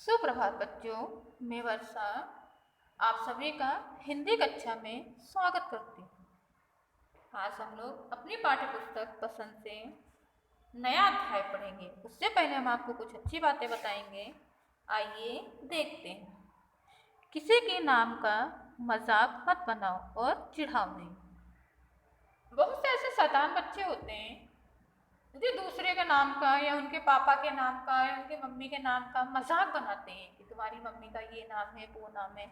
सुप्रभात बच्चों, मैं वर्षा आप सभी का हिंदी कक्षा में स्वागत करती हूँ। आज हम लोग अपनी पाठ्य पुस्तक पसंद से नया अध्याय पढ़ेंगे। उससे पहले हम आपको कुछ अच्छी बातें बताएंगे। आइए देखते हैं। किसी के नाम का मजाक मत बनाओ और चिढ़ाओ नहीं। बहुत से ऐसे शैतान बच्चे होते हैं जो दूसरे के नाम का या उनके पापा के नाम का या उनके मम्मी के नाम का मजाक बनाते हैं कि तुम्हारी मम्मी का ये नाम है, वो नाम है।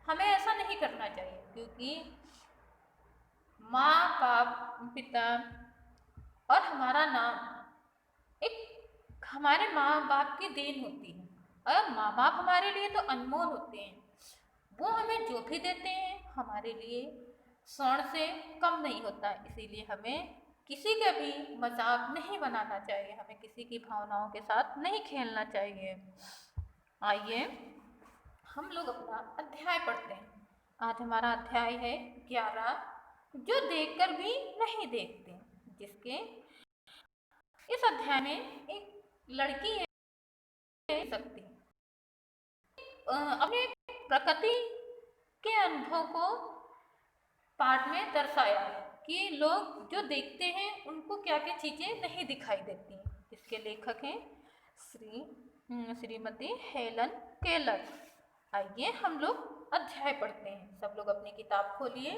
हमें ऐसा नहीं करना चाहिए, क्योंकि माँ बाप, पिता और हमारा नाम एक हमारे माँ बाप की देन होती है। और माँ बाप हमारे लिए तो अनमोल होते हैं। वो हमें जो भी देते हैं हमारे लिए स्वर्ण से कम नहीं होता। इसीलिए हमें किसी का भी मजाक नहीं बनाना चाहिए, हमें किसी की भावनाओं के साथ नहीं खेलना चाहिए। आइए हम लोग अपना अध्याय पढ़ते हैं। आज हमारा अध्याय है 11, जो देखकर भी नहीं देखते। जिसके इस अध्याय में एक लड़की है सकती अपने प्रकृति के अनुभव को पाठ में दर्शाया है कि लोग जो देखते हैं उनको क्या क्या चीज़ें नहीं दिखाई देती। इसके लेखक हैं श्रीमती हेलन केलर। आइए हम लोग अध्याय पढ़ते हैं। सब लोग अपनी किताब खोलिए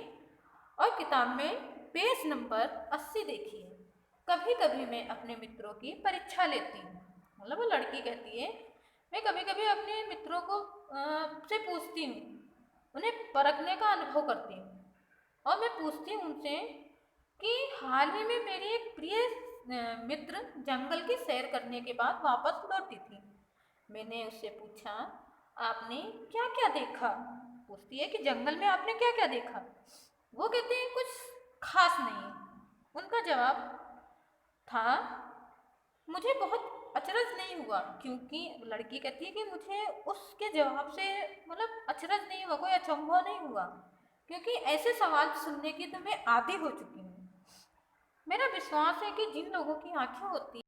और किताब में पेज नंबर 80 देखिए। कभी कभी मैं अपने मित्रों की परीक्षा लेती हूँ। मतलब वो लड़की कहती है, मैं कभी कभी अपने मित्रों को से पूछती हूँ, उन्हें परखने का अनुभव करती हूँ। और मैं पूछती हूँ उनसे कि हाल ही में मेरी एक प्रिय मित्र जंगल की सैर करने के बाद वापस लौटी थी। मैंने उससे पूछा, आपने क्या क्या देखा? पूछती है कि जंगल में आपने क्या क्या देखा? वो कहते हैं कुछ खास नहीं। उनका जवाब था, मुझे बहुत अचरज नहीं हुआ। क्योंकि लड़की कहती है कि मुझे उसके जवाब से मतलब अचरज नहीं हुआ, कोई अचंभव नहीं हुआ, क्योंकि ऐसे सवाल सुनने की तो मैं आदी हो चुकी हूँ। मेरा विश्वास है कि जिन लोगों की आंखें होती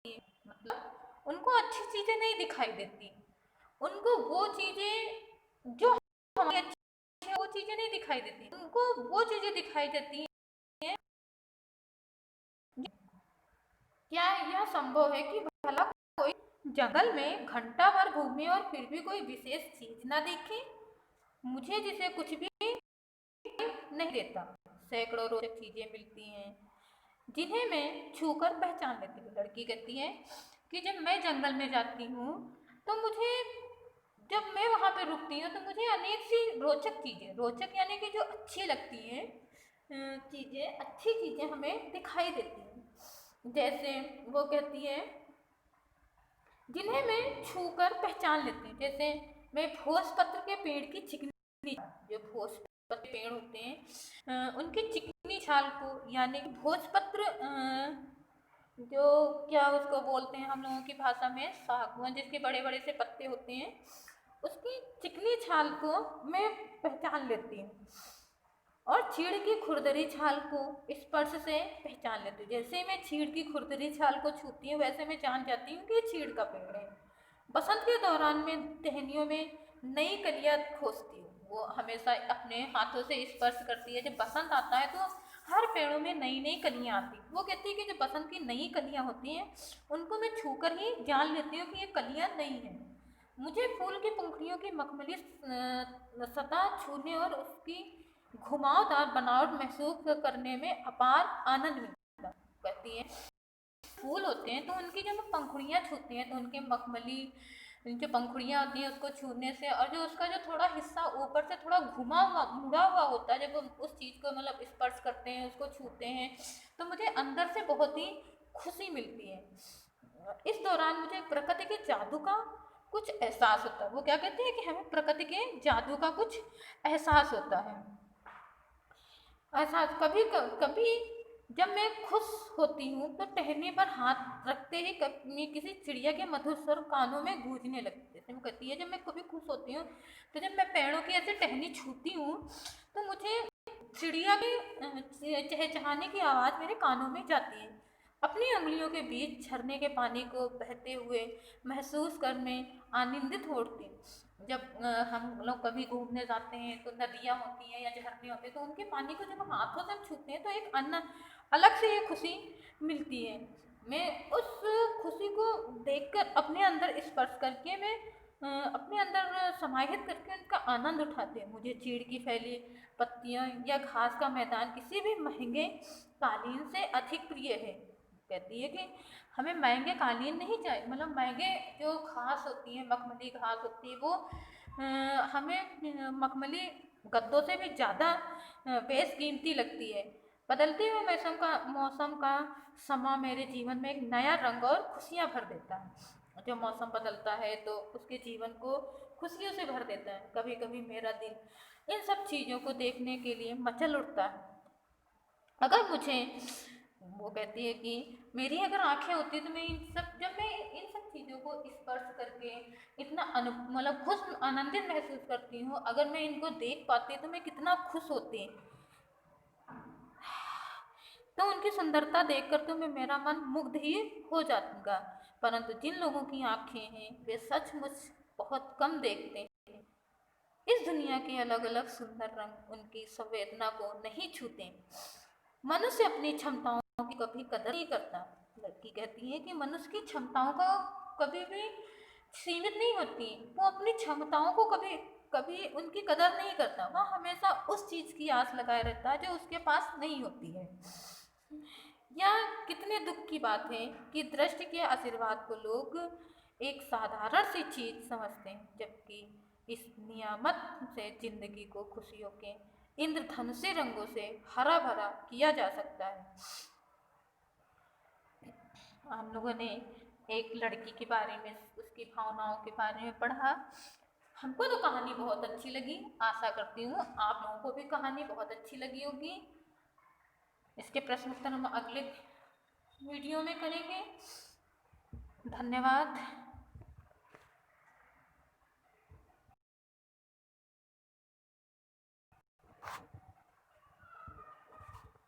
है, मतलब उनको अच्छी चीजें नहीं दिखाई देती, उनको वो चीजें जो हमारी अच्छी है वो चीजें नहीं दिखाई देती, उनको वो चीजें दिखाई देती हैं। क्या यह संभव है कि भला कोई जंगल में घंटा भर घूमे और फिर भी कोई विशेष चीज ना देखे? मुझे जिसे कुछ भी नहीं देता, सैकड़ों रोचक चीजें मिलती हैं जिन्हें मैं छूकर पहचान लेती हूँ। लड़की कहती है कि जब मैं जंगल में जाती हूँ तो मुझे, जब मैं वहाँ पे रुकती हूँ तो मुझे अनेक सी रोचक चीज़ें, रोचक यानी कि जो अच्छी लगती हैं चीज़ें, अच्छी चीज़ें हमें दिखाई देती हैं। जैसे वो कहती है जिन्हें मैं छूकर पहचान लेती हूँ। जैसे मैं भोजपत्र के पेड़ की चिकनी, जो भोजपत्र के पेड़ होते हैं उनकी चिकनी छाल को, यानी भोजपत्र जो क्या उसको बोलते हैं हम लोगों की भाषा में, सागवान, जिसके बड़े बड़े से पत्ते होते हैं, उसकी चिकनी छाल को मैं पहचान लेती हूँ। और चीड़ की खुरदरी छाल को स्पर्श से पहचान लेती हूँ। जैसे मैं चीड़ की खुरदरी छाल को छूती हूँ वैसे मैं जान जाती हूँ कि ये चीड़ का पेड़ है। बसंत के दौरान में टहनियों में नई कलियाँ खोजती हूँ। वो हमेशा अपने हाथों से स्पर्श करती है। जब बसंत आता है तो हर पेड़ों में नई नई कलियाँ आती। वो कहती है कि जो बसंत की नई कलियाँ होती हैं उनको मैं छूकर ही जान लेती हूँ कि ये कलियाँ नई हैं। मुझे फूल की पंखुड़ियों की मखमली सतह छूने और उसकी घुमावदार बनावट महसूस करने में अपार आनंद मिलता। कहती है फूल होते हैं तो उनकी जब पंखुड़ियाँ छूते हैं तो उनके मखमली जो पंखुड़ियाँ होती हैं उसको छूने से, और जो उसका जो थोड़ा हिस्सा ऊपर से थोड़ा घुमा हुआ मुड़ा हुआ होता है, जब हम उस चीज़ को मतलब स्पर्श करते हैं, उसको छूते हैं, तो मुझे अंदर से बहुत ही खुशी मिलती है। इस दौरान मुझे प्रकृति के जादू का कुछ एहसास होता है। वो क्या कहते हैं कि हमें प्रकृति के जादू का कुछ एहसास होता है। ऐसा कभी कभी जब मैं खुश होती हूँ तो टहनी पर हाथ रखते ही कभी किसी चिड़िया के मधुर स्वर कानों में गूंजने लगते हैं। वो कहती है जब मैं कभी खुश होती हूँ तो जब मैं पेड़ों की ऐसे टहनी छूती हूँ तो मुझे चिड़िया के चहचहाने की आवाज़ मेरे कानों में जाती है। अपनी उंगलियों के बीच झरने के पानी को बहते हुए महसूस कर मैं आनंदित होती हूँ। जब हम लोग कभी घूमने जाते हैं तो नदियाँ होती हैं या झरने होते हैं, तो उनके पानी को जब हम हाथों से हम छूते हैं तो एक अलग से ये खुशी मिलती है। मैं उस खुशी को देखकर अपने अंदर स्पर्श करके मैं अपने अंदर समाहित करके उनका आनंद उठाते हैं। मुझे चीड़ की फैली पत्तियां या घास का मैदान किसी भी महंगे कालीन से अधिक प्रिय है। कहती है कि हमें महंगे कालीन नहीं चाहिए, मतलब महंगे जो घास होती है, मखमली घास होती है, वो हमें मखमली गद्दों से भी ज़्यादा बेशकीमती लगती है। बदलते हुए मौसम का समा मेरे जीवन में एक नया रंग और खुशियाँ भर देता है। जब मौसम बदलता है तो उसके जीवन को खुशियों से भर देता है। कभी कभी मेरा दिल इन सब चीज़ों को देखने के लिए मचल उठता है। अगर मुझे, वो कहती है कि मेरी अगर आंखें होती तो मैं जब मैं इन सब चीज़ों को स्पर्श करके इतना मतलब खुश आनंदित महसूस करती हूँ, अगर मैं इनको देख पाती तो मैं कितना खुश होती। तो उनकी सुंदरता देखकर तो मेरा मन मुग्ध ही हो जाएगा। परंतु जिन लोगों की आंखें हैं वे सचमुच बहुत कम देखते हैं। इस दुनिया के अलग अलग सुंदर रंग उनकी संवेदना को नहीं छूते। मनुष्य अपनी क्षमताओं की कभी कदर नहीं करता। लड़की कहती है कि मनुष्य की क्षमताओं का कभी भी सीमित नहीं होती। वो अपनी क्षमताओं को कभी कभी उनकी कदर नहीं करता। वह हमेशा उस चीज़ की आस लगाए रहता है जो उसके पास नहीं होती है। यह कितने दुख की बात है कि दृष्टि के आशीर्वाद को लोग एक साधारण सी चीज समझते हैं, जबकि इस नियामत से जिंदगी को खुशियों के इंद्रधनुषी रंगों से हरा भरा किया जा सकता है। हम लोगों ने एक लड़की के बारे में, उसकी भावनाओं के बारे में पढ़ा। हमको तो कहानी बहुत अच्छी लगी। आशा करती हूँ आप लोगों को भी कहानी बहुत अच्छी लगी होगी। इसके प्रश्न उत्तर हम अगले वीडियो में करेंगे। धन्यवाद।